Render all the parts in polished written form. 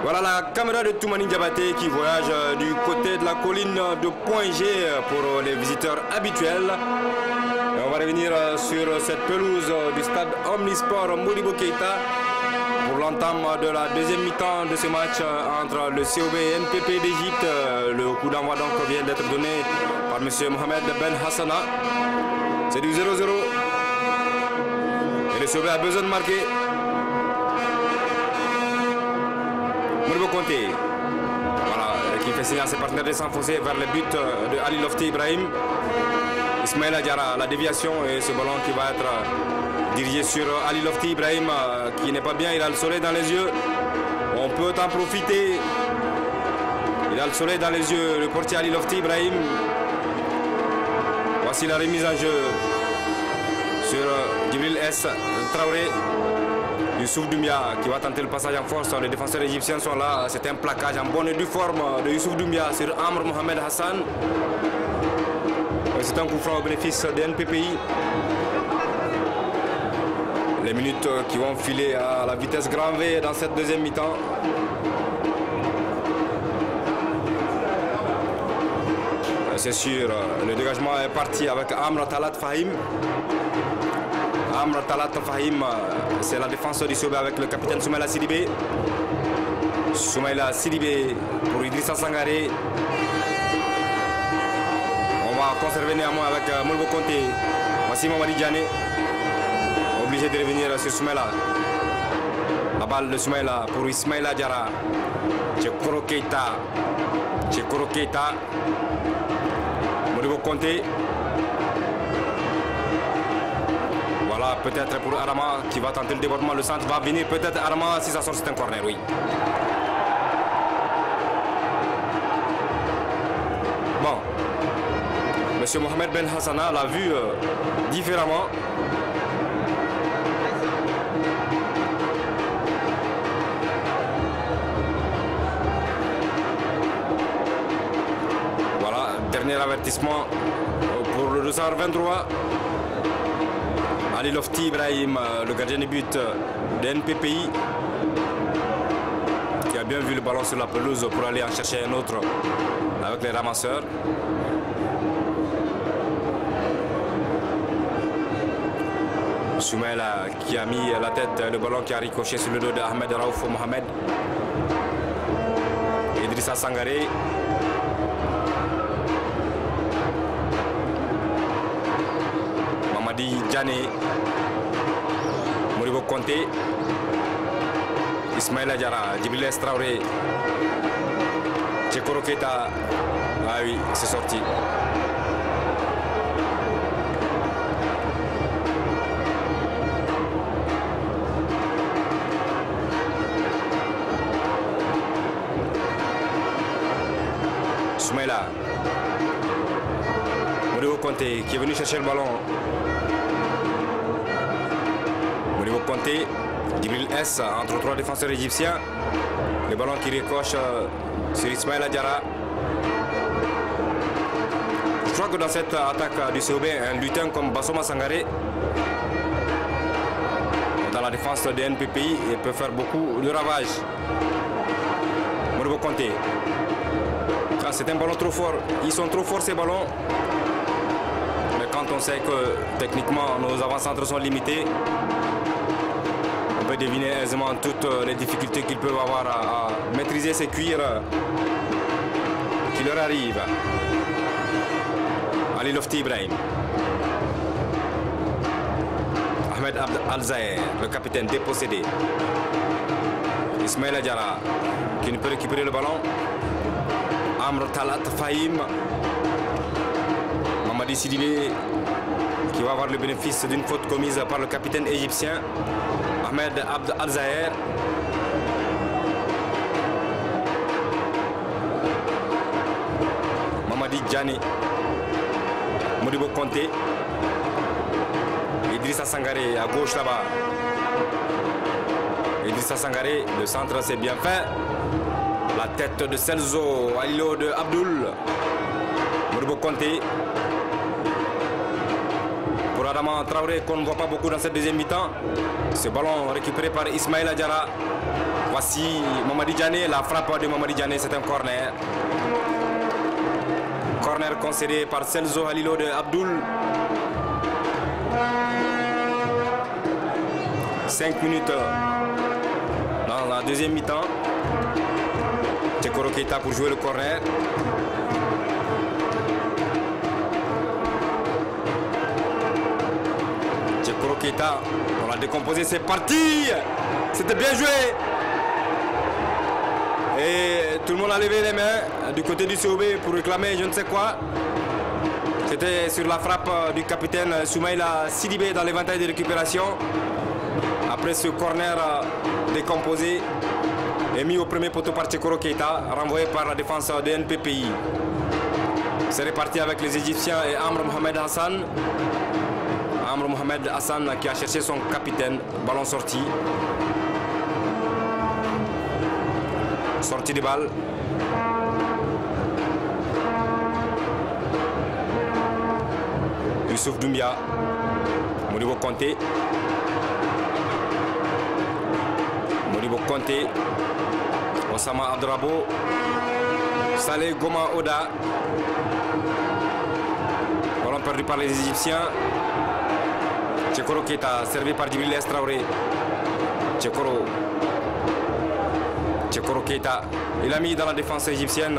Voilà la caméra de Toumani Diabaté qui voyage du côté de la colline de Point G pour les visiteurs habituels. Et on va revenir sur cette pelouse du stade Omnisport Modibo Keïta pour l'entame de la deuxième mi-temps de ce match entre le COB et NPP d'Égypte. Le coup d'envoi donc vient d'être donné par M. Mohamed Ben Hassana. C'est du 0-0. Et le COB a besoin de marquer. Modibo Conté, voilà, qui fait signe à ses partenaires de s'enfoncer vers le but de Ali Lofti Ibrahim. Ismaïla Diarra, la déviation et ce ballon qui va être dirigé sur Ali Lofti Ibrahim qui n'est pas bien, il a le soleil dans les yeux. On peut en profiter. Il a le soleil dans les yeux, le portier Ali Lofti Ibrahim. Voici la remise en jeu sur Djibril S. Traoré. Youssouf Doumbia qui va tenter le passage en force. Les défenseurs égyptiens sont là. C'est un plaquage en bonne et due forme de Youssouf Doumbia sur Amr Mohamed Hassan. C'est un coup franc au bénéfice des NPPI. Les minutes qui vont filer à la vitesse grand V dans cette deuxième mi-temps. C'est sûr, le dégagement est parti avec Amr Talat Fahim. Amr Talat Fahim, c'est la défense du COB avec le capitaine Soumaïla Sidibé. Soumaïla Sidibé pour Idrissa Sangaré. On va conserver néanmoins avec Modibo Conté. Voici Mamadi Diané. Obligé de revenir sur Soumaïla. La balle de Soumaïla pour Ismaïla Diarra. Tchekoro Keïta. Tchekoro Keïta. Modibo Conté. Voilà, peut-être pour Arama qui va tenter le débordement. Le centre va venir. Peut-être Arama, si ça sort, c'est un corner, oui. Bon. Monsieur Mohamed Ben Hassana l'a vu différemment. Voilà, dernier avertissement pour le 223. Ali Lofti Ibrahim, le gardien de but de NPPI, qui a bien vu le ballon sur la pelouse pour aller en chercher un autre avec les ramasseurs. Soumaïla qui a mis la tête, le ballon qui a ricoché sur le dos de Ahmed Raouf Mohamed. Idrissa Sangaré. Mamadi Diané. Modibo Conté. Ismaïla Diarra. Djibril S. Traoré. Tchekoro Keïta. Ah oui, c'est sorti. Soumaïla. Modibo Conté qui est venu chercher le ballon. Modibo Conté. Djibril S entre trois défenseurs égyptiens. Le ballon qui ricoche sur Ismaïla Diarra. Je crois que dans cette attaque du COB, un lutin comme Bassoma Sangaré, dans la défense de NPPI, il peut faire beaucoup de ravages. Modibo Conté. C'est un ballon trop fort. Ils sont trop forts ces ballons. Mais quand on sait que techniquement nos avant-centres sont limités, on peut deviner aisément toutes les difficultés qu'ils peuvent avoir à maîtriser ces cuirs qui leur arrivent. Ali Lofti Ibrahim. Ahmed Abd Al-Zahir, le capitaine dépossédé. Ismaïla Diarra qui ne peut récupérer le ballon. Amr Talat Fahim. Mamadi Sidibé qui va avoir le bénéfice d'une faute commise par le capitaine égyptien Ahmed Abd Al-Zahir. Mamadi Diané. Modibo Conté. Idrissa Sangaré à gauche là-bas. Idrissa Sangaré, le centre c'est bien fait. La tête de Celso, Alilo de Abdul. Modibo Conté. Pour Adama Traoré qu'on ne voit pas beaucoup dans cette deuxième mi-temps. Ce ballon récupéré par Ismaïla Diarra. Voici Mamadi Diané, la frappe de Mamadi Diané, c'est un corner. Corner concédé par Celso Halilo de Abdul. 5 minutes dans la deuxième mi-temps. Tchekoro Keita pour jouer le corner. Tchekoro Keita, on l'a décomposé, c'est parti. C'était bien joué. Et tout le monde a levé les mains du côté du COB pour réclamer je ne sais quoi. C'était sur la frappe du capitaine Soumaïla Sidibé dans l'éventail de récupération. Après ce corner décomposé et mis au premier poteau par Tchekoro Keita, renvoyé par la défense de NPPI. C'est réparti avec les Égyptiens et Amr Mohamed Hassan. Amr Mohamed Hassan qui a cherché son capitaine. Ballon sorti. Sortie de balle. Youssouf Doumbia. Modibo Konté. Modibo Konté. Osama Abdrabo. Saleh Goma Oda. Ballon perdu par les Égyptiens. Tchekoro Keita servi par Djibril Traoré. Tchekoro Keita, il a mis dans la défense égyptienne,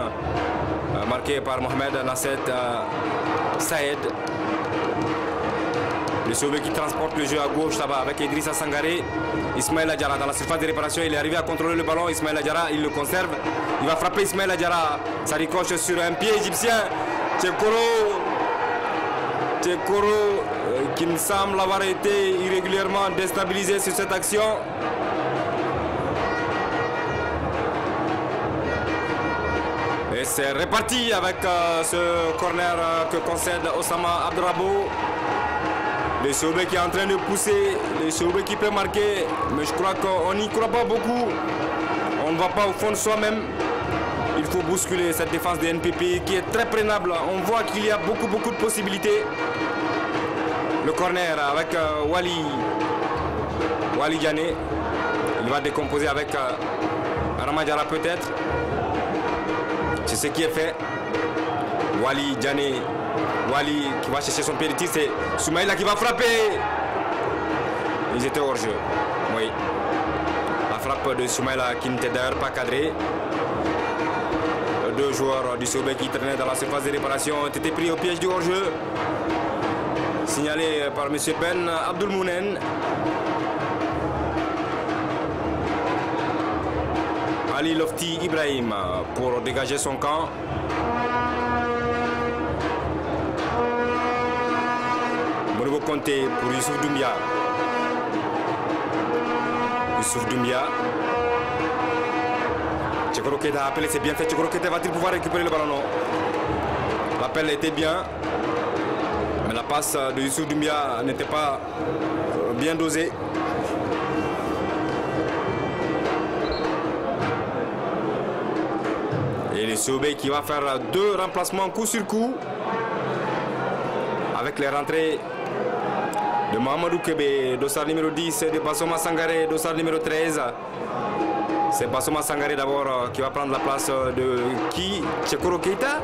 marqué par Mohamed Nasset Saed. Le sauvé qui transporte le jeu à gauche là-bas avec Idrissa Sangaré. Ismaël Adjara dans la surface de réparation, il est arrivé à contrôler le ballon. Ismaël Adjara, il le conserve. Il va frapper Ismaël Adjara. Ça ricoche sur un pied égyptien. Tchekoro qui me semble avoir été irrégulièrement déstabilisé sur cette action. Et c'est reparti avec ce corner que concède Osama Abdrabo. Le Sobe qui est en train de pousser, le Sobe qui peut marquer, mais je crois qu'on n'y croit pas beaucoup. On ne va pas au fond de soi-même. Il faut bousculer cette défense de NPP qui est très prénable. On voit qu'il y a beaucoup de possibilités. Le corner avec Wali Diané. Il va décomposer avec Ramadjara peut-être. C'est ce qui est fait. Wali Diané. Wali qui va chercher son pied de tir. C'est Soumaïla qui va frapper. Ils étaient hors jeu. Oui. La frappe de Soumaïla qui n'était d'ailleurs pas cadrée. Deux joueurs du Sobe qui traînaient dans la surface de réparation ont été pris au piège du hors-jeu. Signalé par M. Ben Abdulmounen. Ali Lofti Ibrahim pour dégager son camp. Modibo Konté pour Youssouf Doumbia. Youssouf Doumbia. Tchekoro Keita a appelé, c'est bien fait. Tchekoro Keita va-t-il pouvoir récupérer le ballon? Non. L'appel était bien. Mais la passe de Youssouf Doumbia n'était pas bien dosée. Et le Sobe qui va faire deux remplacements coup sur coup. Avec les rentrées de Mahamadou Kébé, dossard numéro 10, et de Bassoma Sangaré, dossard numéro 13. C'est Bassoma Sangaré d'abord qui va prendre la place de qui? Tchekoro Keita.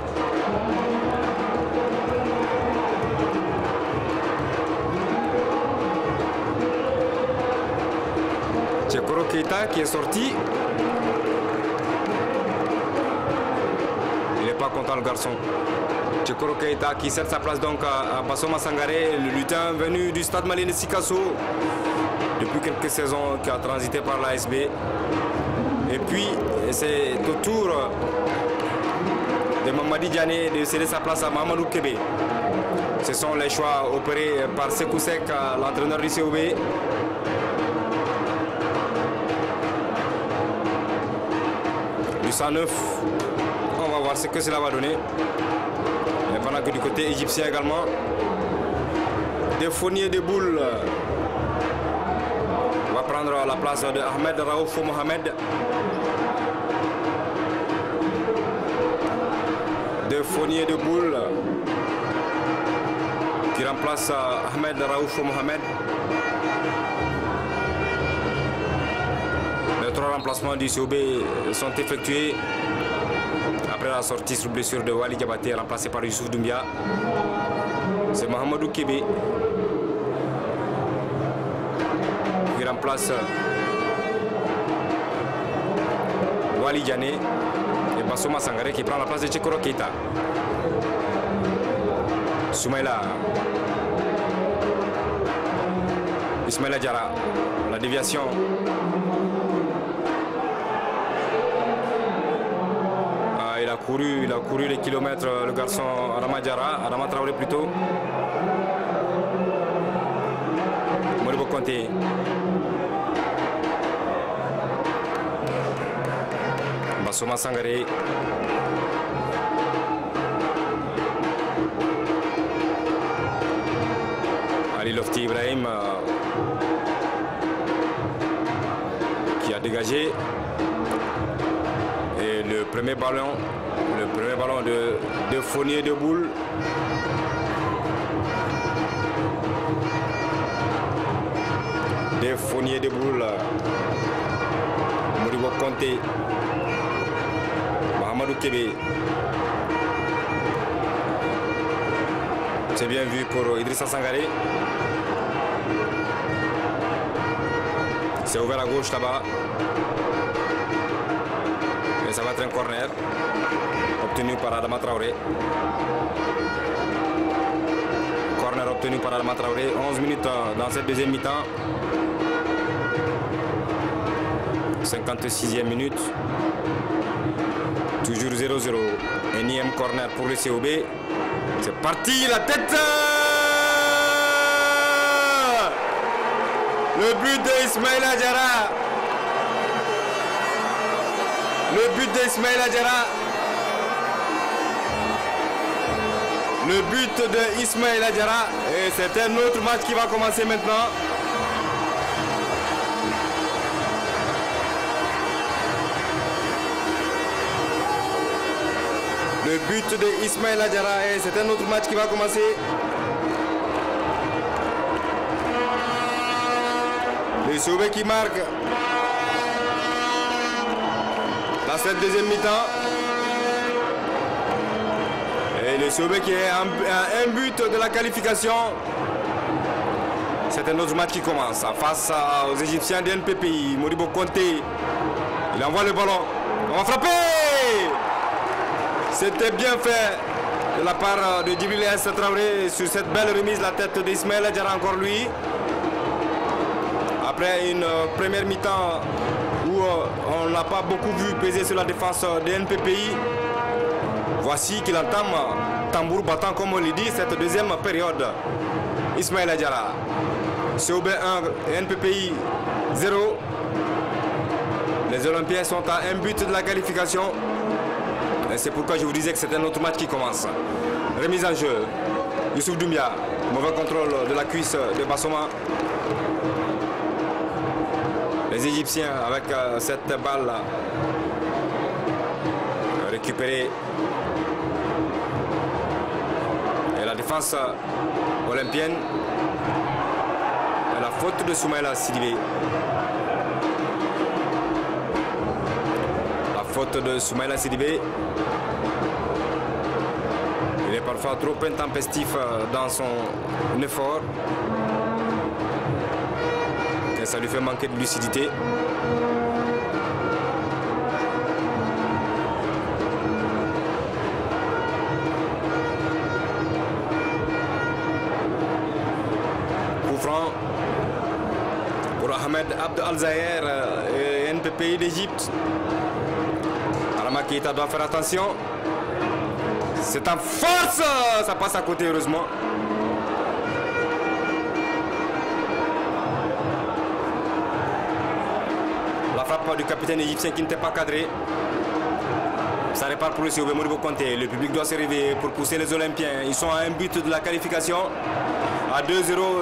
Tchekoro Keita qui est sorti. Il n'est pas content le garçon. Tchekoro Keita qui cède sa place donc à Bassoma Sangaré, le lutin venu du stade malien de Sikasso depuis quelques saisons, qui a transité par l'ASB. Et puis c'est au tour de Mamadi Diané de céder sa place à Mahamadou Kébé. Ce sont les choix opérés par Sekou Sek, l'entraîneur du COB. Du 109, on va voir ce que cela va donner. Mais pendant que du côté égyptien également, des Fournier de Boule va prendre la place de Ahmed Raouf Mohamed. De Fournier de Boule qui remplace Ahmed Raouf Mohamed. trois remplacements du COB sont effectués après la sortie sous blessure de Wali Diabaté, remplacé par Youssouf Doumbia. C'est Mohamedou Kébé qui remplace Wali Diané et Bassouma Sangaré qui prend la place de Tchekoro Keita. Soumaïla. Ismaïla Diarra, la déviation. Il a couru les kilomètres, le garçon Adama Traoré plutôt. Modibo Konté. Bassouma Sangaré. Ali Lofti Ibrahim qui a dégagé. Et le premier ballon de Fournier de Boule. Des Fournier de Boule. Modibo Konté. Mohamedou Kébé. C'est bien vu pour Idrissa Sangaré. C'est ouvert à gauche là-bas. Et ça va être un corner obtenu par Adama Traoré. Corner obtenu par Adama Traoré. 11 minutes dans cette deuxième mi-temps. 56e minute. Toujours 0-0. Énième corner pour le COB. C'est parti, la tête. Le but d'Ismaïla Diarra. Le but d'Ismaïla Diarra. Le but de Ismaïla Diarra. Et c'est un autre match qui va commencer maintenant. Le but de Ismaïla Diarra. Et c'est un autre match qui va commencer. Le COB qui marque dans cette deuxième mi-temps. Et le COB qui est à un but de la qualification. C'est un autre match qui commence face aux Égyptiens de NPPI. Modibo Konté, il envoie le ballon. On va frapper. C'était bien fait de la part de Djibril S. Traoré sur cette belle remise, la tête d'Ismaïla Diarra, encore lui. Après une première mi-temps où on n'a pas beaucoup vu peser sur la défense des NPPI, voici qu'il entame tambour battant, comme on le dit, cette deuxième période. Ismaïla Diarra, COB 1 et NPPI 0. Les Olympiens sont à un but de la qualification. Et c'est pourquoi je vous disais que c'est un autre match qui commence. Remise en jeu. Youssouf Doumbia, mauvais contrôle de la cuisse de Bassouma. Les Égyptiens avec cette balle récupérée. Et la défense olympienne. Et la faute de Soumaïla Sidibé. La faute de Soumaïla Sidibé. Il est parfois trop intempestif dans son effort. Et ça lui fait manquer de lucidité. Coup franc pour Ahmed Abd Al-Zahir et NPPI d'Égypte. Adama Keita doit faire attention. C'est en force. Ça passe à côté, heureusement. La frappe du capitaine égyptien qui n'était pas cadré. Ça répare pour le COB Modibo Konté. Le public doit se réveiller pour pousser les Olympiens. Ils sont à un but de la qualification. À 2-0,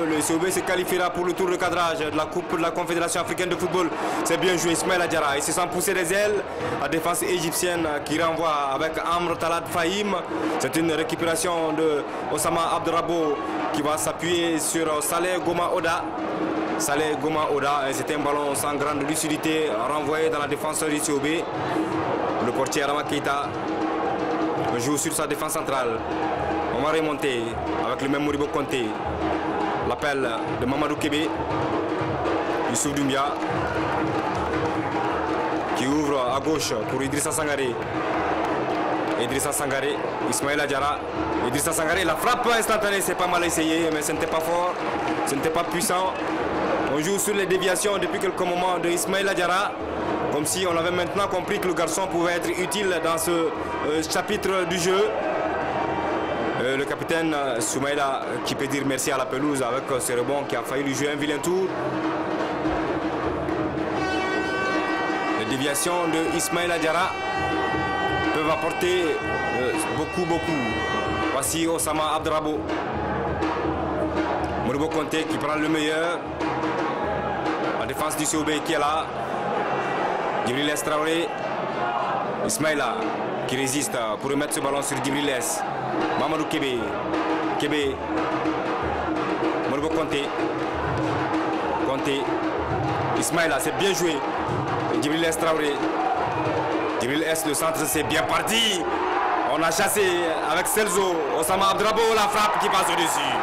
le COB se qualifiera pour le tour de cadrage de la Coupe de la Confédération africaine de football. C'est bien joué, Ismaïla Diarra. Il se sent pousser les ailes. La défense égyptienne qui renvoie avec Amr Talad Fahim. C'est une récupération de Osama Abdrabo qui va s'appuyer sur Saleh Goma Oda. Saleh Goma Oda. C'était un ballon sans grande lucidité renvoyé dans la défense du COB. Le portier Adama Keita joue sur sa défense centrale. On va remonter avec le même Modibo Konté. L'appel de Mamadou Kébé. Youssouf Doumbia qui ouvre à gauche pour Idrissa Sangaré. Idrissa Sangaré, Ismaïla Diarra. Idrissa Sangaré, la frappe instantanée, c'est pas mal essayé, mais ce n'était pas fort, ce n'était pas puissant. On joue sur les déviations depuis quelques moments de Ismaïla Diarra, comme si on avait maintenant compris que le garçon pouvait être utile dans ce chapitre du jeu. Le capitaine Soumaïla qui peut dire merci à la pelouse avec ce rebond qui a failli lui jouer un vilain tour. Les déviations de Ismaïla Diarra peuvent apporter beaucoup. Voici Osama Abdrabo. Modibo Konté qui prend le meilleur. La défense du COB qui est là. Djibril Traoré. Ismaïla qui résiste pour remettre ce ballon sur Djibril. Mamadou Kébé. Kébé. Modibo Konté. Konté. Ismaïla, c'est bien joué. Djibril Traoré. Djibril S, le centre, c'est bien parti. On a chassé avec Celso. Osama Abdrabo, la frappe qui passe au-dessus.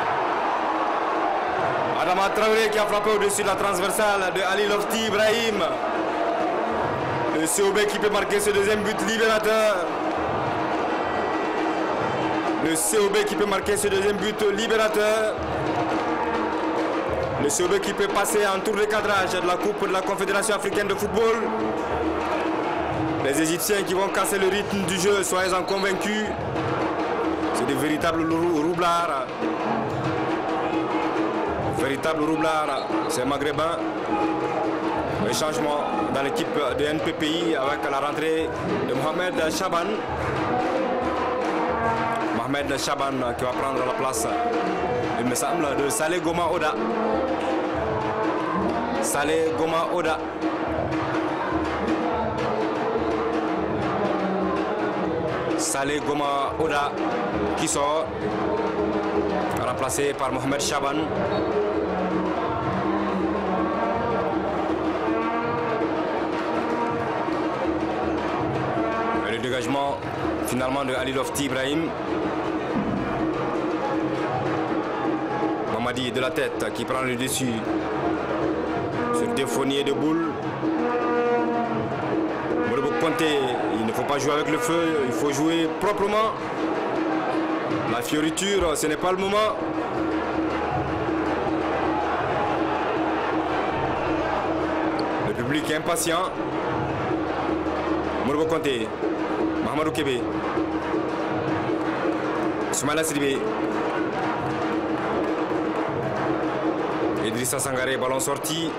Adama Traoré qui a frappé au-dessus de la transversale de Ali Lofti Ibrahim. Le COB qui peut marquer ce deuxième but libérateur. Le COB qui peut marquer ce deuxième but libérateur. Le COB qui peut passer en tour de cadrage de la Coupe de la Confédération africaine de football. Les Égyptiens qui vont casser le rythme du jeu, soyez-en convaincus. C'est des véritables roublards. Véritables roublards, c'est maghrébin. Le changement dans l'équipe de NPPI avec la rentrée de Mohamed Chaban. Mohamed Chaban qui va prendre la place, il me semble, de Saleh Goma Oda. Saleh Goma Oda. Saleh Goma Oda qui sort, remplacé par Mohamed Chaban. Et le dégagement finalement de Ali Lofti Ibrahim. Mamadi de la tête qui prend le dessus sur des fonniers de boules. Modibo Konté, il ne faut pas jouer avec le feu, il faut jouer proprement. La fioriture, ce n'est pas le moment. Le public est impatient. Modibo Konté, Mahamadou Kébé, Soumaïla Sidibé, Idrissa Sangaré, ballon sorti.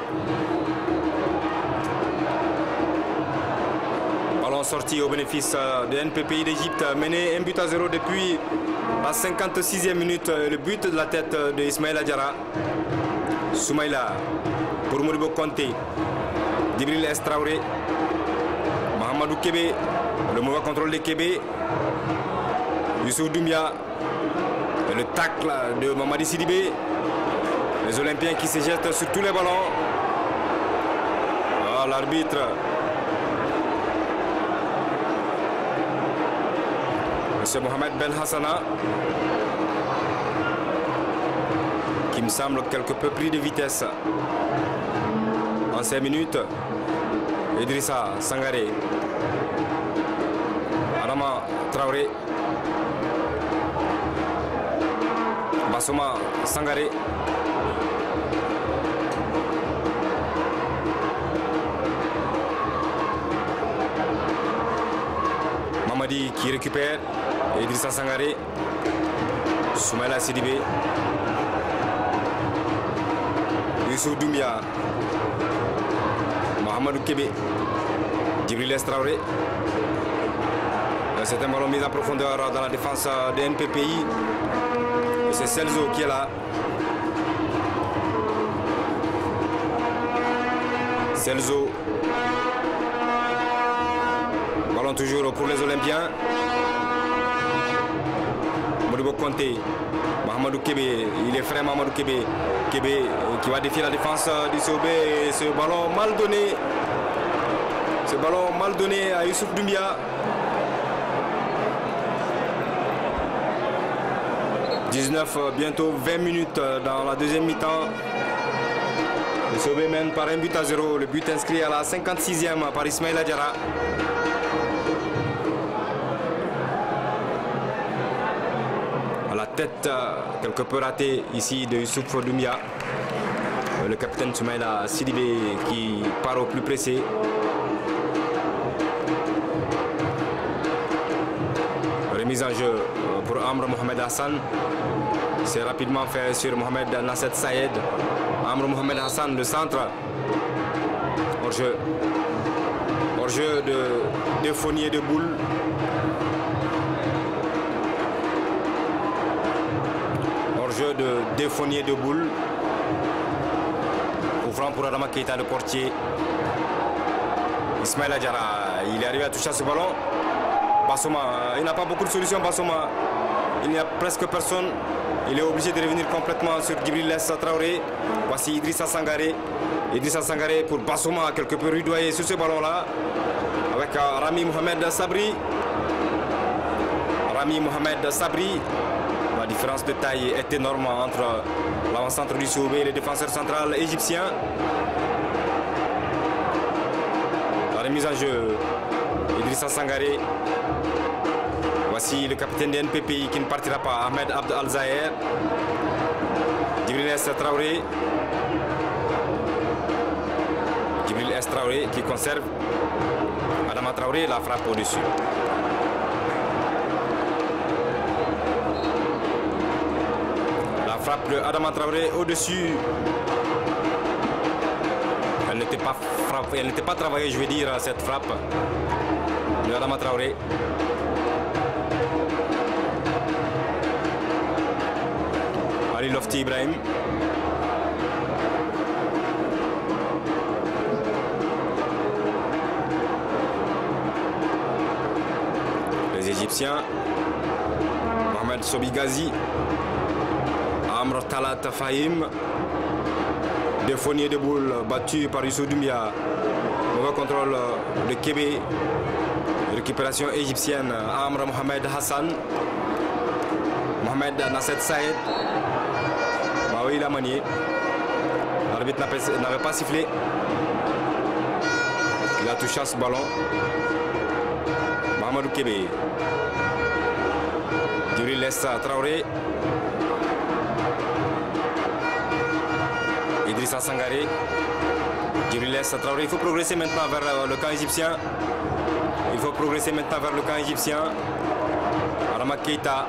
Ballon sorti au bénéfice de NPPI d'Égypte, mené 1-0 depuis la 56e minute. Le but de la tête de Ismaïla Diarra. Soumaïla pour Modibo Konté. Djibril Traoré. Mahamadou Kébé. Le mauvais contrôle de Kébé. Youssouf Doumbia. Et le tacle de Mamadi Sidibé. Les Olympiens qui se jettent sur tous les ballons. Ah, l'arbitre. Monsieur Mohamed Ben Hassana. Qui me semble quelque peu pris de vitesse. En 5 minutes. Idrissa Sangaré. Adama Traoré. Basoma Sangaré. Mamadi qui récupère. Idrissa Sangaré. Soumaïla Sidibé. Youssouf Doumbia. Mahamadou Kébé. Djibril Traoré. C'est un ballon mis en profondeur dans la défense de NPPI. C'est Celso qui est là. Celso. Ballon toujours pour les Olympiens. Modibo Konté, Mahamadou Kébé, il est frais Mahamadou Kébé. Kébé qui va défier la défense du COB. Ce ballon mal donné. Ce ballon mal donné à Youssouf Doumbia. 19, bientôt 20 minutes dans la deuxième mi-temps. Le COB mène par 1-0. Le but inscrit à la 56e par Ismaïla Diarra. À la tête quelque peu ratée ici de Youssouf Doumbia. Le capitaine Soumaïla Sidibé qui part au plus pressé. Remise en jeu pour Amr Mohamed Hassan. C'est rapidement fait sur Mohamed Nasset Sayed. Amr Mohamed Hassan, le centre. Hors-jeu. Hors-jeu de Fournier de Boule. Hors-jeu de Défonnier de Boule. Ouvrant pour Adama Keita, le portier. Ismaïla Diarra, il est arrivé à toucher à ce ballon. Basoma, il n'a pas beaucoup de solutions. Basoma, il n'y a presque personne. Il est obligé de revenir complètement sur Djibril Traoré. Voici Idrissa Sangaré. Idrissa Sangaré pour Basoma, quelque peu rudoyé sur ce ballon-là. Avec Rami Mohamed Sabri. Rami Mohamed Sabri. La différence de taille est énorme entre l'avant-centre du COB et le défenseur central égyptien. La remise en jeu, Idrissa Sangaré. Voici le capitaine de NPPI qui ne partira pas, Ahmed Abd Al-Zahir. Djibril Traoré. Djibril Traoré qui conserve. Adama Traoré, la frappe au-dessus. La frappe de Adama Traoré au-dessus. Elle n'était pas travaillée, je vais dire, cette frappe de Adama Traoré. Ali Lofti Ibrahim. Les Égyptiens. Mohamed Sobigazi. Amr Talat Fahim. Défonnier de Boule battu par Youssouf Doumbia. Mauvais contrôle de Kébé. Récupération égyptienne. Amr Mohamed Hassan. Mohamed Nasset Saïd. Bah oui, il a manié. L'arbitre n'avait pas sifflé. Il a touché à ce ballon. Mahamadou Kébé. Djibril Traoré. Idrissa Sangaré. Djibril Traoré. Il faut progresser maintenant vers le camp égyptien. Il faut progresser maintenant vers le camp égyptien. Adama Keita.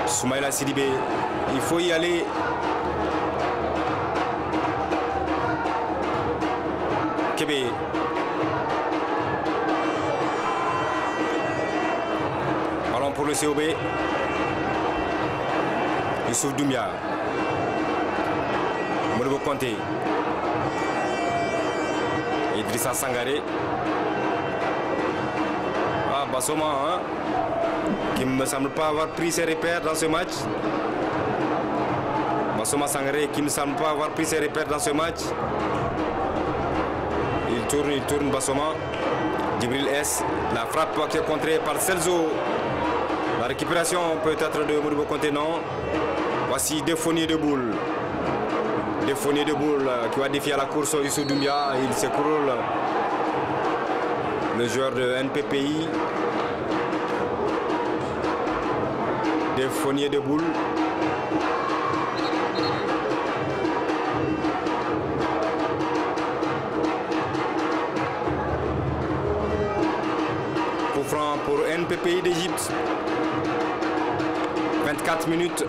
Soumaïla Sidibé. Il faut y aller. Kébé. Ballon pour le COB. Youssouf Doumbia. Modibo Konté. Idrissa Sangaré. Ah, Basoma, hein, qui ne me semble pas avoir pris ses repères dans ce match. Basoma Sangaré qui ne me semble pas avoir pris ses repères dans ce match. Il tourne Basoma. Djibril S. La frappe qui est contrée par Celso. La récupération peut-être de Modibo Konté, non. Voici Défonnier de Boule. Défonnier de Boule qui va défier à la course Youssouf Doumbia. Il s'écroule. Le joueur de NPPI. Défonnier de Boule. Coup franc pour NPPI d'Égypte. 24 minutes.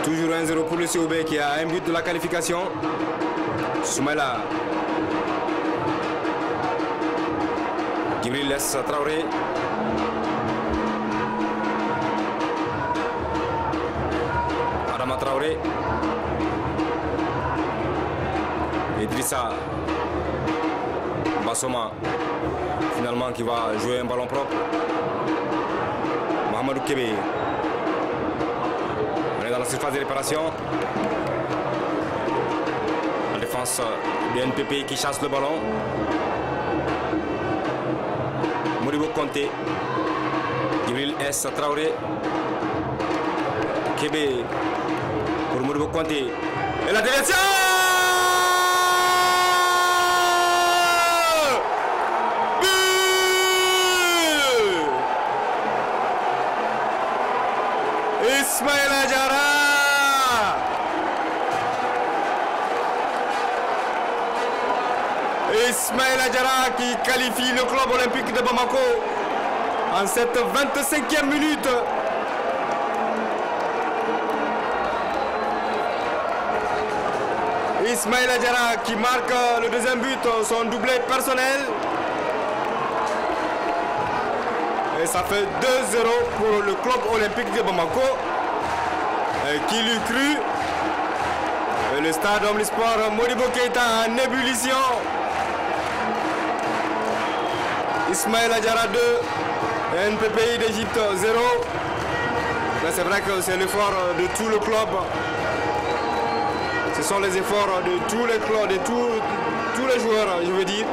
Toujours 1-0 pour le COB qui a un but de la qualification. Soumaïla. Djibril Traoré. Adama Traoré. Idrissa. Basoma. Finalement qui va jouer un ballon propre. Mohamedou Kébé. On est dans la surface de réparation. La défense du NPP qui chasse le ballon. Modibo Konté. Djibril S. Traoré. Kébé pour Modibo Konté. Et la déviation! Ismaïla Diarra. Ismaïla Diarra qui qualifie le club olympique de Bamako en cette 25e minute. Ismaïla Diarra qui marque le deuxième but, son doublé personnel. Et ça fait 2-0 pour le club olympique de Bamako. Qui l'eût cru? Et le stade Omnisport Modibo Keïta en ébullition. Ismaïla Diarra 2, NPPI d'Égypte 0. Mais c'est vrai que c'est l'effort de tout le club. Ce sont les efforts de tous les clubs, de tous les joueurs, je veux dire.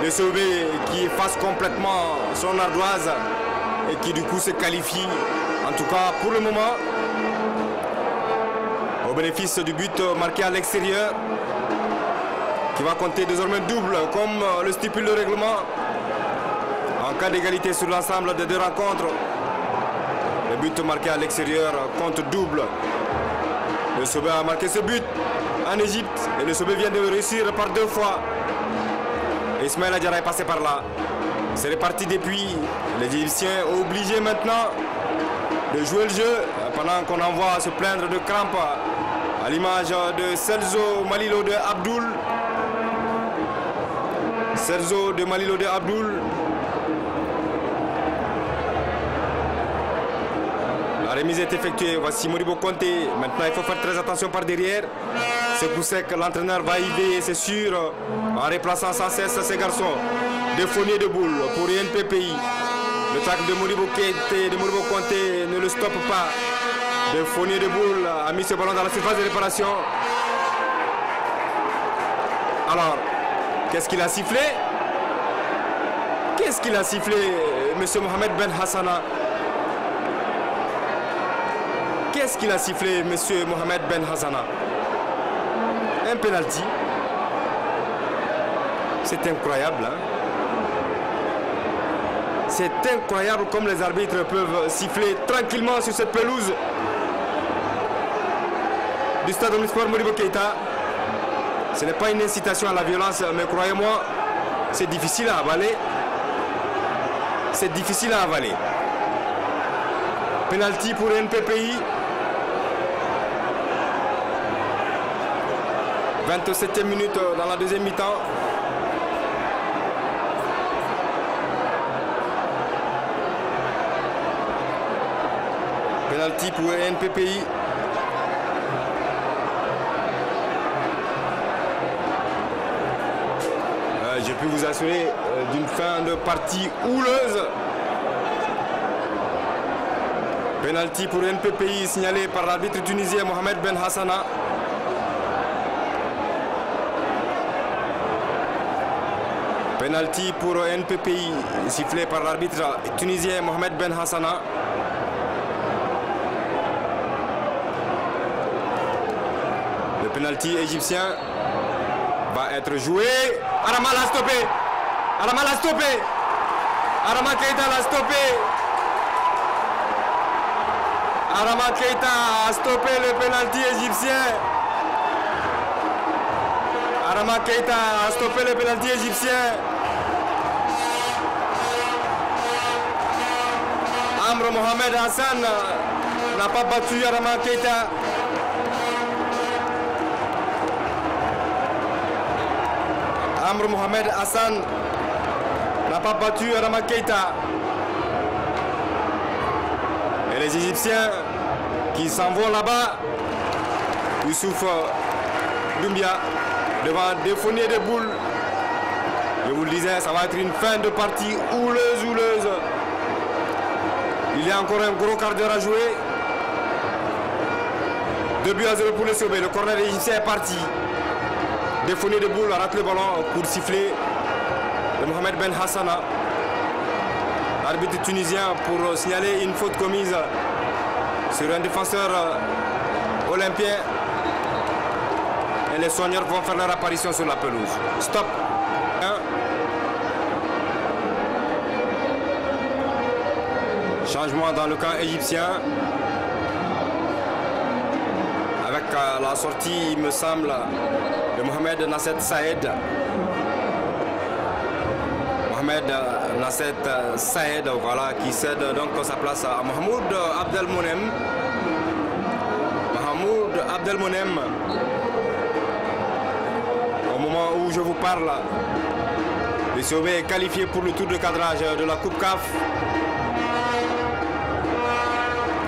De sauver qui efface complètement son ardoise et qui du coup se qualifie, en tout cas pour le moment, au bénéfice du but marqué à l'extérieur, qui va compter désormais double comme le stipule le règlement. En cas d'égalité sur l'ensemble des deux rencontres, le but marqué à l'extérieur compte double. Le Sobé a marqué ce but en Égypte et le Sobé vient de réussir par 2 fois. Ismaïla Diarra est passé par là. C'est reparti depuis. Les Égyptiens ont obligé maintenant de jouer le jeu pendant qu'on envoie se plaindre de crampes à l'image de Celso Malilo de Abdoul. Celso de Malilo de Abdoul. La remise est effectuée. Voici Modibo Konté. Maintenant, il faut faire très attention par derrière. C'est pour ça que l'entraîneur va y veiller, c'est sûr, en replaçant sans cesse ces garçons. Des fourniers de boules pour NPPI. Le tacle de Modibo Konté ne le stoppe pas. Des fourniers de boules a mis ce ballon dans la surface de réparation. Alors, qu'est-ce qu'il a sifflé? Qu'est-ce qu'il a sifflé, monsieur Mohamed Ben Hassana? Qu'est-ce qu'il a sifflé, monsieur Mohamed Ben Hassana? Un penalty. C'est incroyable. Hein? C'est incroyable comme les arbitres peuvent siffler tranquillement sur cette pelouse du stade Omnisport Modibo Keïta. Ce n'est pas une incitation à la violence, mais croyez-moi, c'est difficile à avaler. C'est difficile à avaler. Penalty pour NPPI. 27e minute dans la deuxième mi-temps. Penalty pour NPPI. Je peux vous assurer d'une fin de partie houleuse. Penalty pour NPPI signalé par l'arbitre tunisien Mohamed Ben Hassana. Penalty pour NPPI sifflé par l'arbitre tunisien Mohamed Ben Hassana. Le penalty égyptien va être joué. Arama l'a stoppé. Arama l'a stoppé. Arama Keïta l'a stoppé. Arama Keïta a stoppé le penalty égyptien. Arama Keïta a stoppé le penalty égyptien. Amr Mohamed Hassan n'a pas battu Arama Keïta. Amr Mohamed Hassan n'a pas battu Arama Keïta. Et les Égyptiens qui s'en vont là-bas, Youssouf Doumbia, devant des fourniers de boules. Je vous le disais, ça va être une fin de partie houleuse. Il y a encore un gros quart d'heure à jouer. 2-0 pour le COB. Le corner égyptien est parti. Défouné de boule, rate le ballon. Coup de sifflet de Mohamed Ben Hassana. L'arbitre tunisien pour signaler une faute commise sur un défenseur olympien. Et les soigneurs vont faire leur apparition sur la pelouse. Stop. Changement dans le camp égyptien. Avec la sortie, il me semble, de Mohamed Nasset Saed. Mohamed Nasset Saed, voilà, qui cède donc sa place à Mahmoud Abdelmonem. Mahmoud Abdelmonem. Au moment où je vous parle, le COB est qualifié pour le tour de cadrage de la Coupe CAF.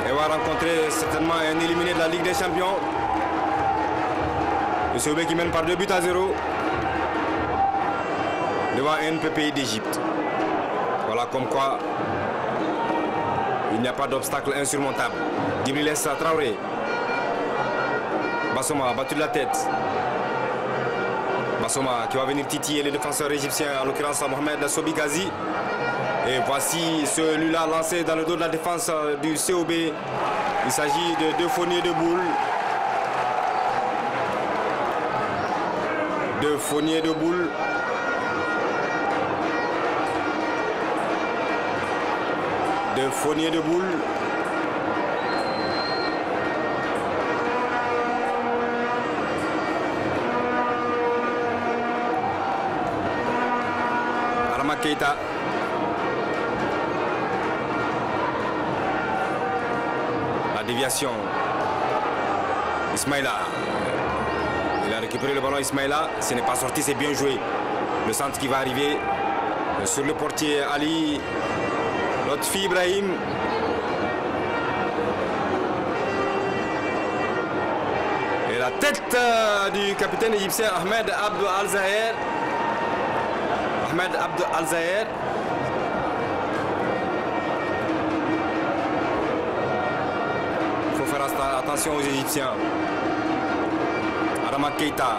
Et va rencontrer certainement un éliminé de la Ligue des Champions. Le COB qui mène par 2-0 devant NPPI d'Égypte. Voilà comme quoi il n'y a pas d'obstacle insurmontable. Djibril Traoré. Bassoma a battu de la tête. Bassoma qui va venir titiller les défenseurs égyptiens, en l'occurrence Mohamed Sobigazi. Et voici celui-là lancé dans le dos de la défense du COB. Il s'agit de 2 fauniers de boules. 2 fauniers de boules. De fauniers de boules. Adama Keita. La déviation. Ismaïla. Il a récupéré le ballon, Ismaïla. Ce n'est pas sorti, c'est bien joué. Le centre qui va arriver sur le portier Ali Lotfi Ibrahim. Et la tête du capitaine égyptien Ahmed Abd Al-Zahir. Ahmed Abd Al-Zahir. Il faut faire attention aux Égyptiens. Adama Keita.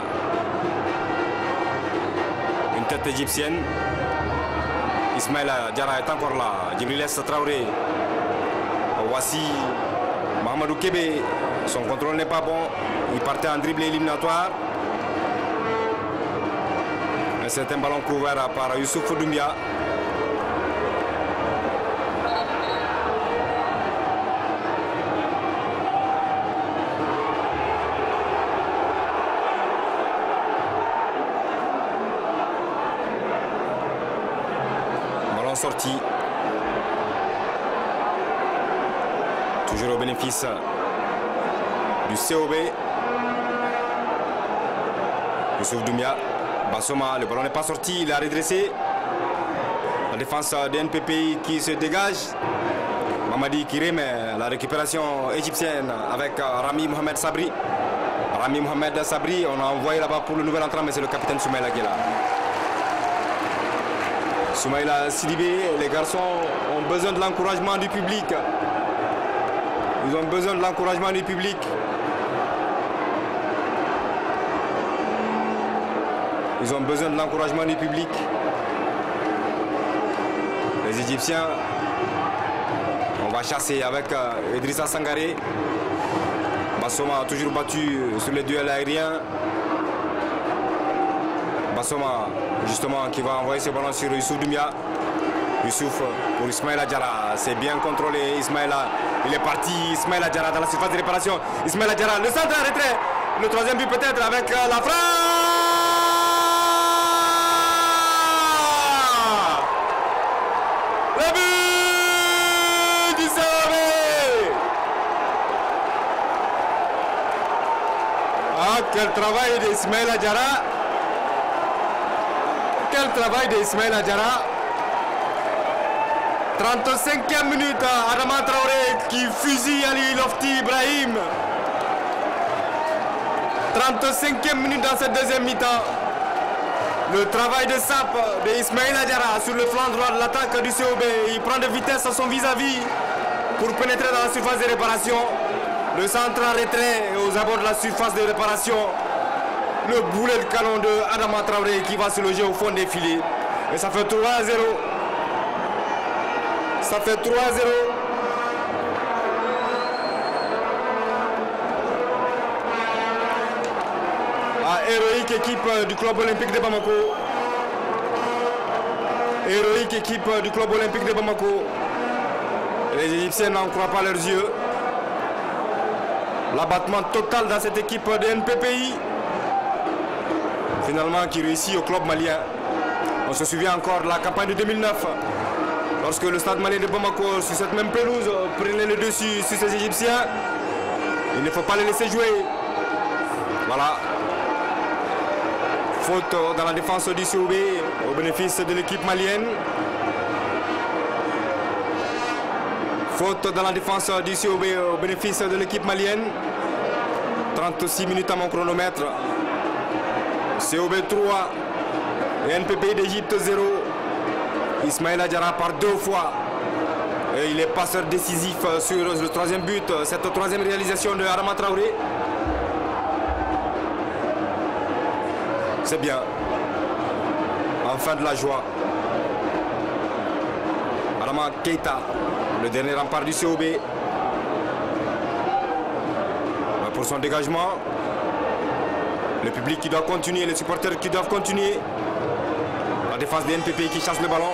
Une tête égyptienne. Ismaïla Diarra est encore là. Djibril Traoré. Voici Mahamadou Kébé. Son contrôle n'est pas bon. Il partait en dribble éliminatoire. Un certain ballon couvert par Youssouf Doumbia. Sortie. Toujours au bénéfice du COB. Youssouf Doumbia. Bassoma, le ballon n'est pas sorti, il a redressé. La défense de NPPI qui se dégage. Mamadi qui remet la récupération égyptienne avec Rami Mohamed Sabri. Rami Mohamed Sabri, on a envoyé là-bas pour le nouvel entrant, mais c'est le capitaine Soumaïla qui est là. Soumaïla Sidibé, les garçons ont besoin de l'encouragement du public. Ils ont besoin de l'encouragement du public. Ils ont besoin de l'encouragement du public. Les Égyptiens, on va chasser avec Idrissa Sangaré. Bassoma a toujours battu sur les duels aériens. Bassoma, justement, qui va envoyer ce ballon sur Youssouf Doumbia. Youssouf pour Ismaïla Diarra. C'est bien contrôlé. Ismaïla, il est parti. Ismaïla Diarra dans la surface de réparation. Ismaïla Diarra, le centre à retrait. Le troisième but peut-être avec la frappe. Le but du COB. Ah, quel travail d'Ismaïla Diarra. Quel travail d'Ismaïla Diarra. 35e minute, Adama Traoré qui fusille Ali Lotfi Ibrahim. 35e minute dans cette deuxième mi-temps. Le travail de sape de Ismaïla Diarra sur le flanc droit de l'attaque du COB. Il prend de vitesse à son vis-à-vis. pour pénétrer dans la surface de réparation. Le centre en retrait aux abords de la surface de réparation. Le boulet de canon de Adama Traoré qui va se loger au fond des filets. Et ça fait 3-0. Ça fait 3-0. Héroïque équipe du club olympique de Bamako. Héroïque équipe du club olympique de Bamako. Les Égyptiens n'en croient pas leurs yeux. L'abattement total dans cette équipe de NPPI. Finalement qui réussit au club malien. On se souvient encore de la campagne de 2009. Lorsque le stade malien de Bamako, sur cette même pelouse, prenait le dessus sur ces Égyptiens. Il ne faut pas les laisser jouer. Voilà. Faute dans la défense du COB au bénéfice de l'équipe malienne. Faute dans la défense du COB au bénéfice de l'équipe malienne. 36 minutes à mon chronomètre. COB 3 et NPPI d'Égypte 0. Ismaël Adjara par 2 fois. Et il est passeur décisif sur le troisième but. Cette troisième réalisation de Adama Traoré. C'est bien. Enfin de la joie. Adama Keita, le dernier rempart du COB. Pour son dégagement. Le public qui doit continuer, les supporters qui doivent continuer. La défense des NPP qui chasse le ballon.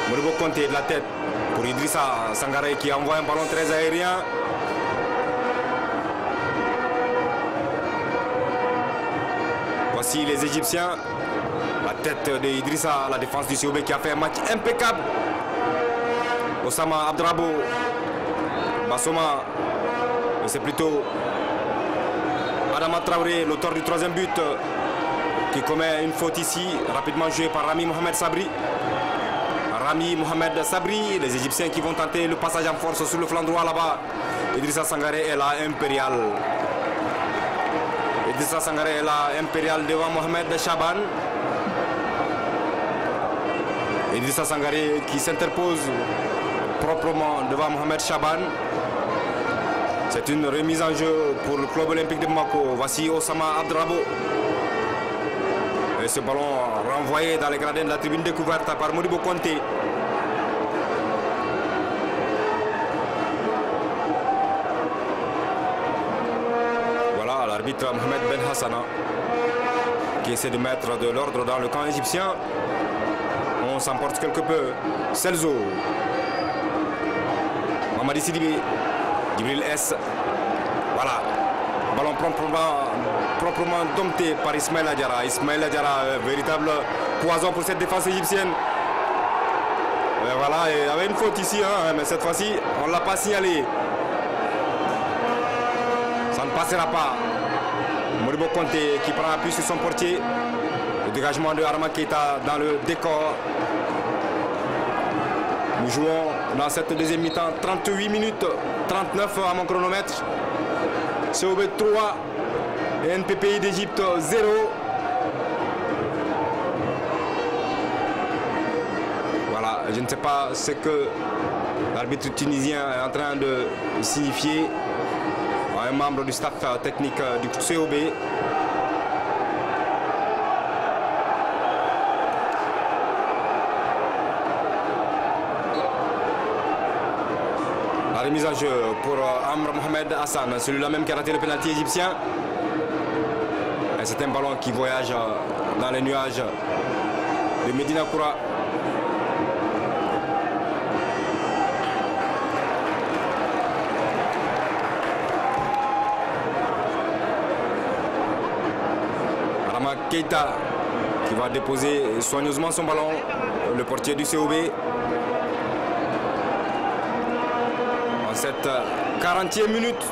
Modibo Konté de la tête pour Idrissa Sangaré qui envoie un ballon très aérien. Voici les Égyptiens. La tête de Idrissa, la défense du COB qui a fait un match impeccable. Osama Abdrabo. Bassoma. C'est plutôt Adama Traoré, l'auteur du troisième but, qui commet une faute ici, rapidement joué par Rami Mohamed Sabri. Rami Mohamed Sabri, les Égyptiens qui vont tenter le passage en force sur le flanc droit là-bas. Idrissa Sangaré est là, impérial. Idrissa Sangaré est là, impérial devant Mohamed Chaban. Idrissa Sangaré qui s'interpose proprement devant Mohamed Chaban. C'est une remise en jeu pour le club olympique de Bamako. Voici Osama Abdrabo. Et ce ballon renvoyé dans les gradins de la tribune découverte par Modibo Konté. Voilà l'arbitre Mohamed Ben Hassana qui essaie de mettre de l'ordre dans le camp égyptien. On s'emporte quelque peu. Selzo. Mamadi Sidibé. Djibril S. Voilà. Ballon proprement dompté par Ismaël Adjara. Ismaël Adjara, véritable poison pour cette défense égyptienne. Et voilà, il y avait une faute ici, hein, mais cette fois-ci, on ne l'a pas signalé. Ça ne passera pas. Modibo Konté qui prend appui sur son portier. Le dégagement de Adama Keita dans le décor. Nous jouons dans cette deuxième mi-temps 38 minutes, 39 à mon chronomètre. COB 3 et NPPI d'Égypte 0. Voilà, je ne sais pas ce que l'arbitre tunisien est en train de signifier à un membre du staff technique du COB. Remise en jeu pour Amr Mohamed Hassan, celui-là même qui a raté le pénalty égyptien. Et c'est un ballon qui voyage dans les nuages de Medina Koura. Adama Keita qui va déposer soigneusement son ballon, le portier du COB. Cette 40e minute.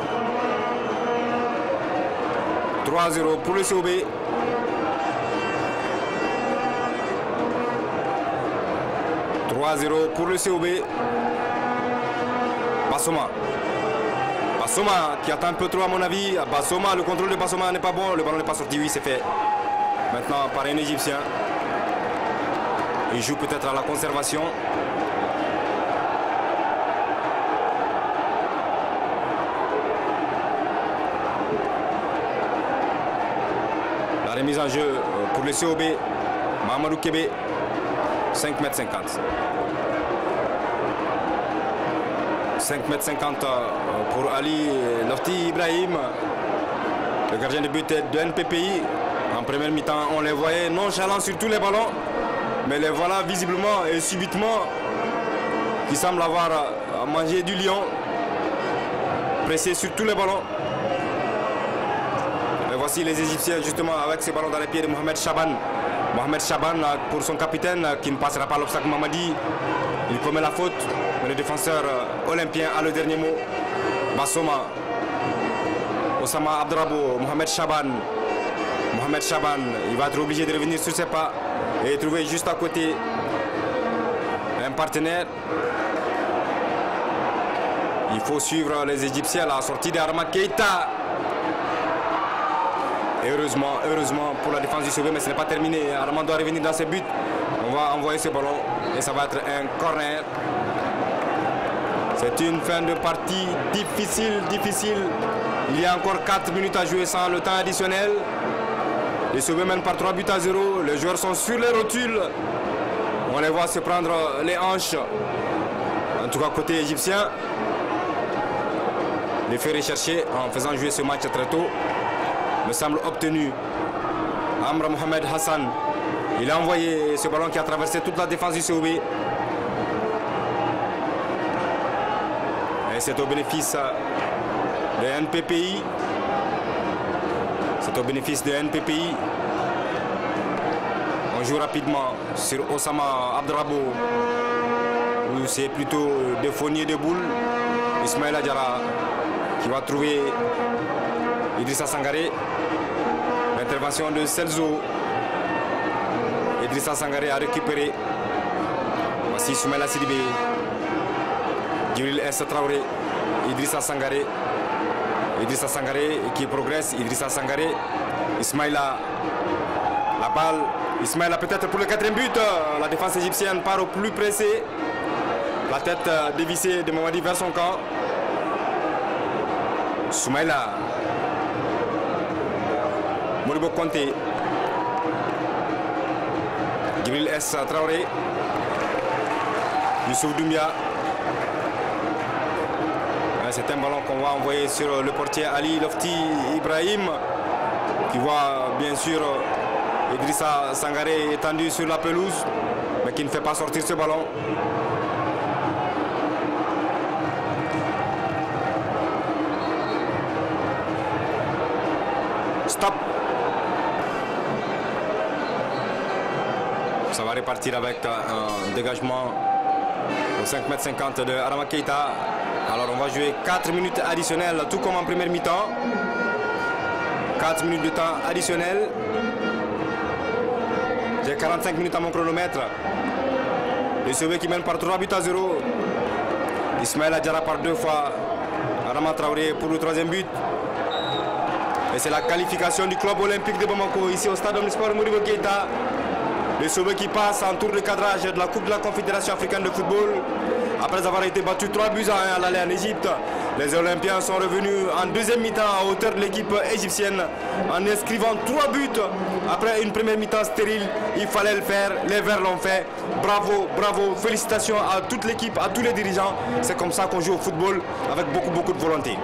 3-0 pour le COB. Pour le COB. Bassoma. Bassoma qui attend un peu trop à mon avis. Bassoma, le contrôle de Bassoma n'est pas bon. Le ballon n'est pas sorti. Oui, c'est fait. Maintenant par un Égyptien. Il joue peut-être à la conservation. remise en jeu pour le COB. Mahamadou Kébé, 5,50 m. 5,50 m pour Ali Lofti Ibrahim. Le gardien de but de NPPI. En première mi-temps, on les voyait nonchalants sur tous les ballons. Mais les voilà visiblement et subitement qui semblent avoir mangé du lion. Pressés sur tous les ballons. Et voici les Égyptiens justement avec ces ballons dans les pieds de Mohamed Chaban. Mohamed Chaban pour son capitaine qui ne passera pas l'obstacle Mamadi. Il commet la faute. Mais le défenseur olympien a le dernier mot. Bassoma. Osama Abdrabo. Mohamed Chaban. Mohamed Chaban. Il va être obligé de revenir sur ses pas et trouver juste à côté un partenaire. Il faut suivre les Égyptiens à la sortie d'Arama Keita. Et heureusement pour la défense du COB, mais ce n'est pas terminé. Arama doit revenir dans ses buts. On va envoyer ce ballon et ça va être un corner. C'est une fin de partie difficile. Il y a encore 4 minutes à jouer sans le temps additionnel. Les COB mènent par 3 buts à 0. Les joueurs sont sur les rotules. On les voit se prendre les hanches. En tout cas côté égyptien. L'effet recherché en faisant jouer ce match très tôt me semble obtenu. Amra Mohamed Hassan, il a envoyé ce ballon qui a traversé toute la défense du COB. Et c'est au bénéfice de NPPI. C'est au bénéfice de NPPI. On joue rapidement sur Osama Abdrabo. Où c'est plutôt des fauniers de boules. Ismaël Adjara qui va trouver Idrissa Sangaré. L'intervention de Selzo. Idrissa Sangaré a récupéré. Voici Soumaïla Sidibé. Djibril S. Traoré. Idrissa Sangaré. Idrissa Sangaré qui progresse. Idrissa Sangaré. Ismaïla. La balle. Ismaïla peut-être pour le 4e but. La défense égyptienne part au plus pressé. La tête dévissée de Mamadi vers son camp. Soumaïla. Moribo Konté. Djibril S. Traoré. Youssouf Doumbia. C'est un ballon qu'on va envoyer sur le portier Ali Lofti Ibrahim. Qui voit bien sûr Idrissa Sangaré étendu sur la pelouse. Mais qui ne fait pas sortir ce ballon. Stop. Ça va repartir avec un dégagement au 5,50 m de Arama Keita. Alors on va jouer 4 minutes additionnelles, tout comme en première mi-temps. 4 minutes de temps additionnel. J'ai 45 minutes à mon chronomètre. Le COB qui mène par 3 buts à 0. Ismaël Adjara par 2 fois. Arama Traoré pour le 3e but. Et c'est la qualification du club olympique de Bamako, ici au stade Omnisport Modibo Keita. Le COB qui passe en tour de cadrage de la Coupe de la Confédération africaine de football. Après avoir été battu 3 buts à 1 à l'aller en Égypte, les Olympiens sont revenus en deuxième mi-temps à hauteur de l'équipe égyptienne en inscrivant 3 buts. Après une première mi-temps stérile, il fallait le faire. Les Verts l'ont fait. Bravo, bravo. Félicitations à toute l'équipe, à tous les dirigeants. C'est comme ça qu'on joue au football avec beaucoup de volonté.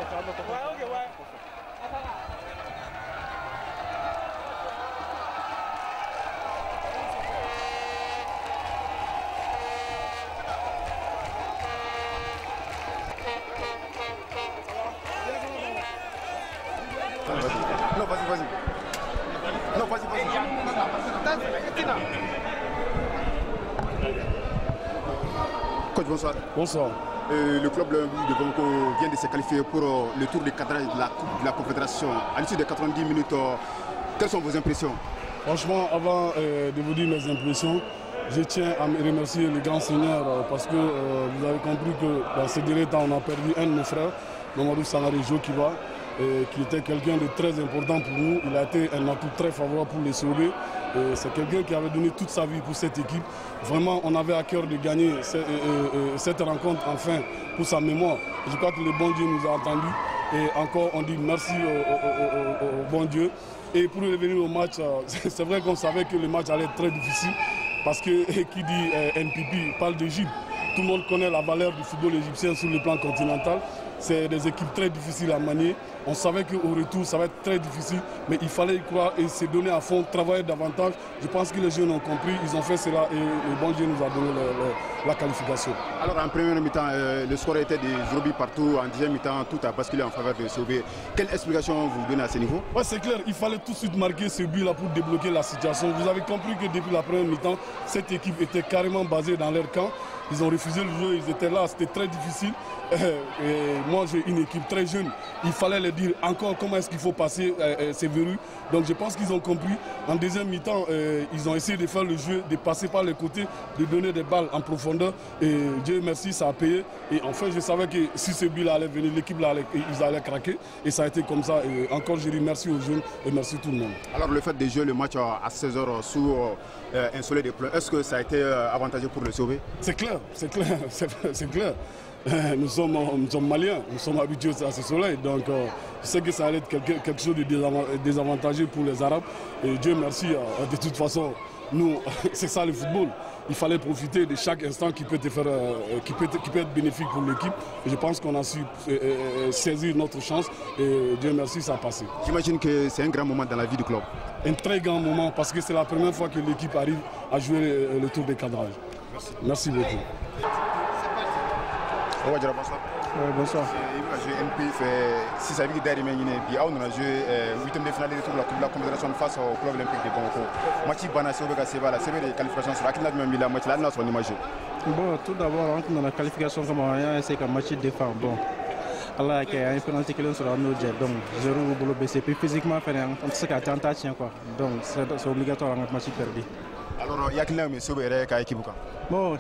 Non, vas-y. Non, vas-y. Coach, bonsoir. Bonsoir. Le club de Bamako vient de se qualifier pour le tour de cadrage de la Confédération. À l'issue de 90 minutes, quelles sont vos impressions? Franchement, avant de vous dire mes impressions, je tiens à remercier le grand seigneur parce que vous avez compris que dans ces derniers temps, on a perdu un de nos frères, Mamadou Sangaré Jokiba, qui était quelqu'un de très important pour nous. Il a été un atout très favorable pour les sauver. C'est quelqu'un qui avait donné toute sa vie pour cette équipe. Vraiment, on avait à cœur de gagner cette rencontre enfin pour sa mémoire. Je crois que le bon Dieu nous a entendus. Et encore, on dit merci au bon Dieu. Et pour revenir au match, c'est vrai qu'on savait que le match allait être très difficile. Parce que qui dit NPP parle d'Égypte. Tout le monde connaît la valeur du football égyptien sur le plan continental. C'est des équipes très difficiles à manier. On savait qu'au retour, ça va être très difficile, mais il fallait y croire et se donner à fond, travailler davantage. Je pense que les jeunes ont compris, ils ont fait cela et le bon Dieu nous a donné la qualification. Alors en première mi-temps, le score était de 0 partout. En deuxième mi-temps, tout a basculé en faveur de Sauvé. Quelle explication vous donnez à ce niveau? Ouais, c'est clair, il fallait tout de suite marquer ce but-là pour débloquer la situation. Vous avez compris que depuis la première mi-temps, cette équipe était carrément basée dans leur camp. Ils ont refusé le jeu, ils étaient là, c'était très difficile. Et moi, j'ai une équipe très jeune. Il fallait leur dire encore comment est-ce qu'il faut passer ces verrues. Donc je pense qu'ils ont compris. En deuxième mi-temps, ils ont essayé de faire le jeu, de passer par les côtés, de donner des balles en profondeur. Et Dieu merci, ça a payé. Et enfin, je savais que si ce but-là allait venir, l'équipe là, ils allaient craquer. Et ça a été comme ça. Et encore, je dis merci aux jeunes et merci tout le monde. Alors le fait de jouer le match à 16h sous un soleil de plomb, est-ce que ça a été avantageux pour le Sauver? C'est clair, c'est clair, c'est clair. Nous sommes maliens, nous sommes habitués à ce soleil, donc je sais que ça allait être quelque chose de désavantageux pour les Arabes. Et Dieu merci, de toute façon, nous, c'est ça le football. Il fallait profiter de chaque instant qui peut être bénéfique pour l'équipe. Et je pense qu'on a su saisir notre chance et Dieu merci, ça a passé. J'imagine que c'est un grand moment dans la vie du club. Un très grand moment parce que c'est la première fois que l'équipe arrive à jouer le tour de cadrage. Merci beaucoup. Bonsoir. Bonsoir. Je NP fait 6 avec derrière puis on a joué 8e de finale de la Confédération face au club olympique de Bamako. Match Banassé Obega Seba, c'est des qualifications sur laquelle on a mis la match là dans son image. Bon, tout d'abord, on est dans la qualification comme on a essayé qu'un match défend. Bon, Allah qui a un penalty qui sur nos jets, donc 0 boulot baissé. Puis physiquement, on sait qu'à tentation quoi. Donc c'est obligatoire un match perdu. Alors, il y a qui mais Sobere qui a équipe. Bon.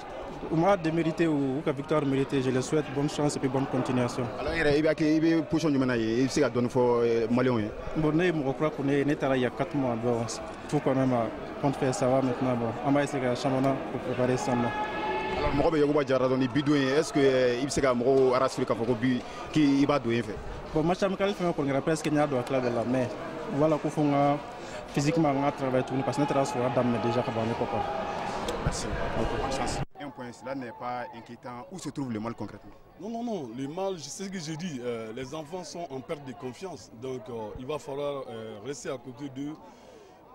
Moi, de mériter ou que victoire mérité, je le souhaite bonne chance et puis bonne continuation. Alors, il y a une position du Manaï, il s'est donné pour Malion. Bon, je crois qu'on est il y a 4 mois. Bon, tout quand même, compte faire ça va maintenant. Bon, on va essayer de championnat pour préparer ça. Alors, Morobe Yagouba Jaradoni, Bidouin, est-ce qu'il s'est gagné à Rasfrika Fokobi qui va douer fait? Bon, match amical, il faut qu'on rappelle ce qu'il y a dans la classe de la mer. Voilà qu'on fait physiquement, on a travaillé tout parce que notre race est déjà cabane. Merci. Bonne chance. Un point, cela n'est pas inquiétant. Où se trouve le mal concrètement? Non. Le mal, c'est ce que je dis. Les enfants sont en perte de confiance. Donc, il va falloir rester à côté d'eux,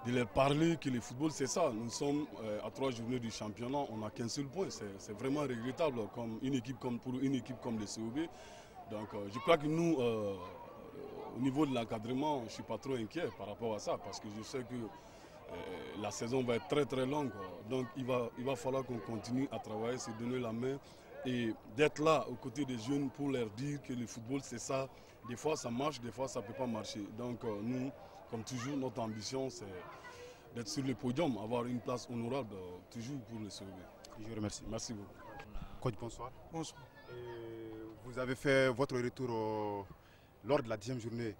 de leur parler que le football, c'est ça. Nous sommes à 3 journées du championnat. On n'a qu'un seul point. C'est vraiment regrettable pour une équipe comme le COB. Donc, je crois que nous, au niveau de l'encadrement, je ne suis pas trop inquiet par rapport à ça. Parce que je sais que la saison va être très très longue. Donc il va falloir qu'on continue à travailler, se donner la main et d'être là aux côtés des jeunes pour leur dire que le football c'est ça. Des fois ça marche, des fois ça ne peut pas marcher. Donc nous, comme toujours, notre ambition c'est d'être sur le podium, avoir une place honorable toujours pour le sauver. Je vous remercie. Merci beaucoup. Coach, bonsoir. Bonsoir. Vous avez fait votre retour lors de la 10e journée.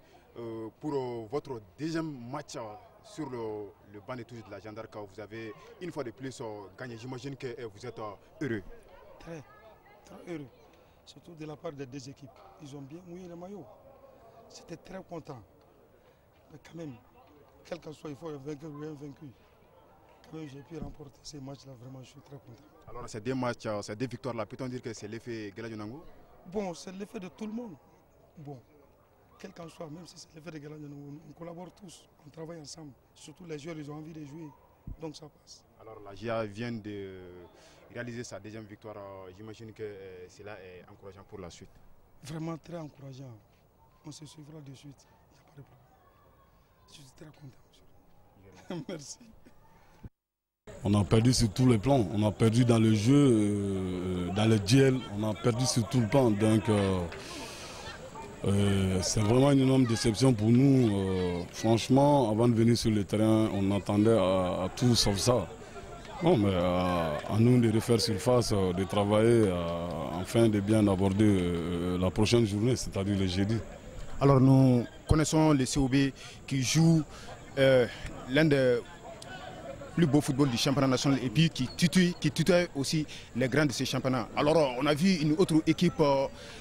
Pour votre deuxième match sur le banc de touche de la Gendarmerie, vous avez une fois de plus gagné. J'imagine que vous êtes heureux. Très heureux. Surtout de la part des deux équipes. Ils ont bien mouillé le maillot. C'était très content. Mais quand même, quel que soit, il faut un vainqueur ou un vaincu. Quand même, j'ai pu remporter ces matchs-là. Vraiment, je suis très content. Alors, ces deux matchs, ces deux victoires-là, peut-on dire que c'est l'effet Guéla Dionango? Bon, c'est l'effet de tout le monde. Bon, quel qu'en soit, même si c'est l'effet de Galan, on collabore tous, on travaille ensemble. Surtout les joueurs, ils ont envie de jouer, donc ça passe. Alors la GIA vient de réaliser sa deuxième victoire. J'imagine que cela est encourageant pour la suite. Vraiment très encourageant. On se suivra de suite. Il n'y a pas de problème. Je suis très content. Merci. On a perdu sur tous les plans. On a perdu dans le jeu, dans le duel. On a perdu sur tout le plan. Donc c'est vraiment une énorme déception pour nous. Franchement, avant de venir sur le terrain, on attendait à tout sauf ça. Bon, mais à nous de refaire surface, de travailler afin de bien aborder la prochaine journée, c'est-à-dire le jeudi. Alors nous connaissons le COB qui joue l'un des plus beaux footballs du championnat national et puis qui tutoie aussi les grands de ces championnats. Alors on a vu une autre équipe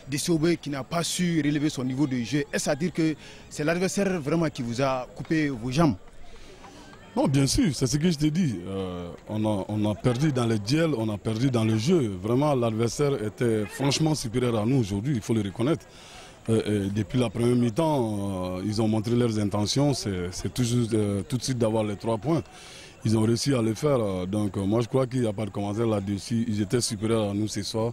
du COB qui n'a pas su relever son niveau de jeu. Est-ce à dire que c'est l'adversaire vraiment qui vous a coupé vos jambes? Non, bien sûr, c'est ce que je t'ai dit. On a perdu dans le duel, on a perdu dans le jeu. Vraiment, l'adversaire était franchement supérieur à nous aujourd'hui, il faut le reconnaître. Depuis la première mi-temps, ils ont montré leurs intentions, c'est tout de suite d'avoir les 3 points. Ils ont réussi à le faire, donc moi je crois qu'il n'y a pas de commentaire là-dessus. Ils étaient supérieurs à nous ce soir.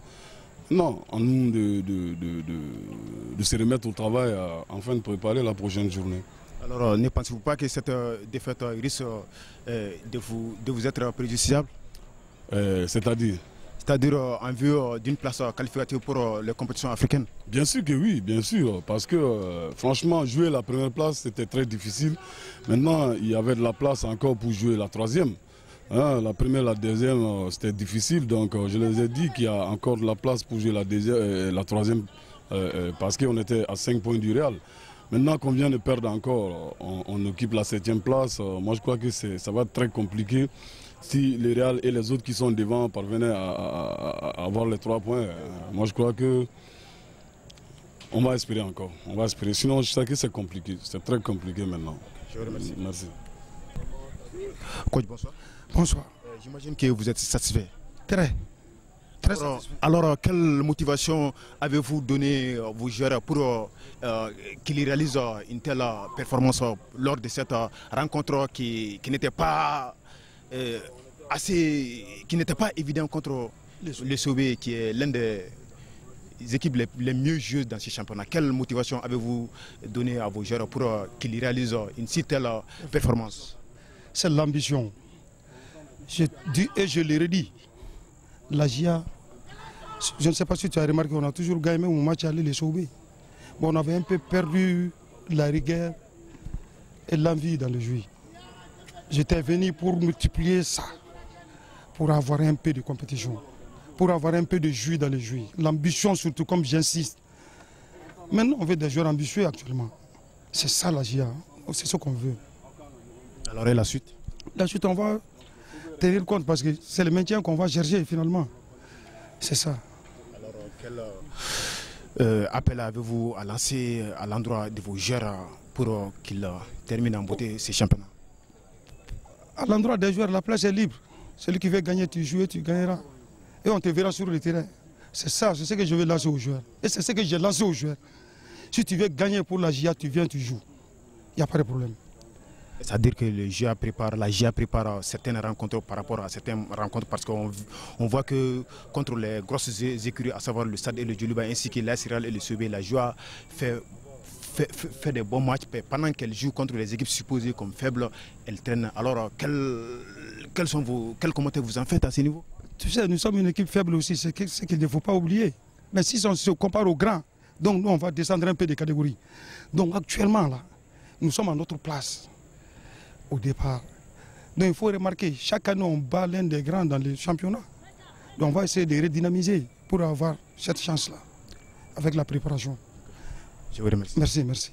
Non, à nous de se remettre au travail afin de préparer la prochaine journée. Alors ne pensez-vous pas que cette défaite risque de vous être préjudiciable? C'est-à-dire? C'est-à-dire en vue d'une place qualificative pour les compétitions africaines? Bien sûr que oui, bien sûr, parce que franchement, jouer la première place, c'était très difficile. Maintenant, il y avait de la place encore pour jouer la 3e. Hein, la première, la deuxième, c'était difficile, donc je les ai dit qu'il y a encore de la place pour jouer la 3e, parce qu'on était à 5 points du Real. Maintenant qu'on vient de perdre encore, on occupe la 7e place. Moi, je crois que ça va être très compliqué. Si le Real et les autres qui sont devant parvenaient à avoir les 3 points, moi je crois que on va espérer encore. On va espérer. Sinon, je sais que c'est compliqué. C'est très compliqué maintenant. Je vous remercie. Merci. Coach, bonsoir. Bonsoir. J'imagine que vous êtes satisfait. Très satisfait. Alors, quelle motivation avez-vous donné à vos joueurs pour qu'ils réalisent une telle performance lors de cette rencontre qui n'était pas qui n'était pas évident contre le COB, qui est l'une des équipes les mieux joueuses dans ce championnat? Quelle motivation avez-vous donné à vos joueurs pour qu'ils réalisent une si telle performance? C'est l'ambition. Je dis et je le redis. La GIA, je ne sais pas si tu as remarqué, on a toujours gagné au match aller les COB. Bon, on avait un peu perdu la rigueur et l'envie dans le jeu. J'étais venu pour multiplier ça, pour avoir un peu de compétition, pour avoir un peu de jus dans le jeu. L'ambition surtout, comme j'insiste. Maintenant, on veut des joueurs ambitieux actuellement. C'est ça la GIA, c'est ce qu'on veut. Alors et la suite? La suite, on va tenir compte parce que c'est le maintien qu'on va chercher finalement. C'est ça. Alors quel appel avez-vous à lancer à l'endroit de vos joueurs pour qu'ils terminent en beauté ces championnats? À l'endroit des joueurs, la place est libre. Celui qui veut gagner, tu joues, tu gagneras. Et on te verra sur le terrain. C'est ça, c'est ce que je vais lancer aux joueurs. Et c'est ce que j'ai lancé aux joueurs. Si tu veux gagner pour la GIA, tu viens, tu joues. Il n'y a pas de problème. C'est-à-dire que la GIA prépare certaines rencontres par rapport à certaines rencontres, parce qu'on voit que contre les grosses écuries, à savoir le Stade et le Djoliba, ainsi que l'AS Real et le COB, la GIA fait des bons matchs. Pendant qu'elle joue contre les équipes supposées comme faibles, elle traîne. Alors, quels commentaires vous en faites à ce niveau? Tu sais, nous sommes une équipe faible aussi, c'est ce qu'il ne faut pas oublier. Mais si on se compare aux grands, donc nous, on va descendre un peu de catégorie. Donc actuellement, là, nous sommes à notre place au départ. Donc il faut remarquer, chaque année, on bat l'un des grands dans le championnat. Donc on va essayer de redynamiser pour avoir cette chance-là, avec la préparation. Je vous remercie. Merci, merci.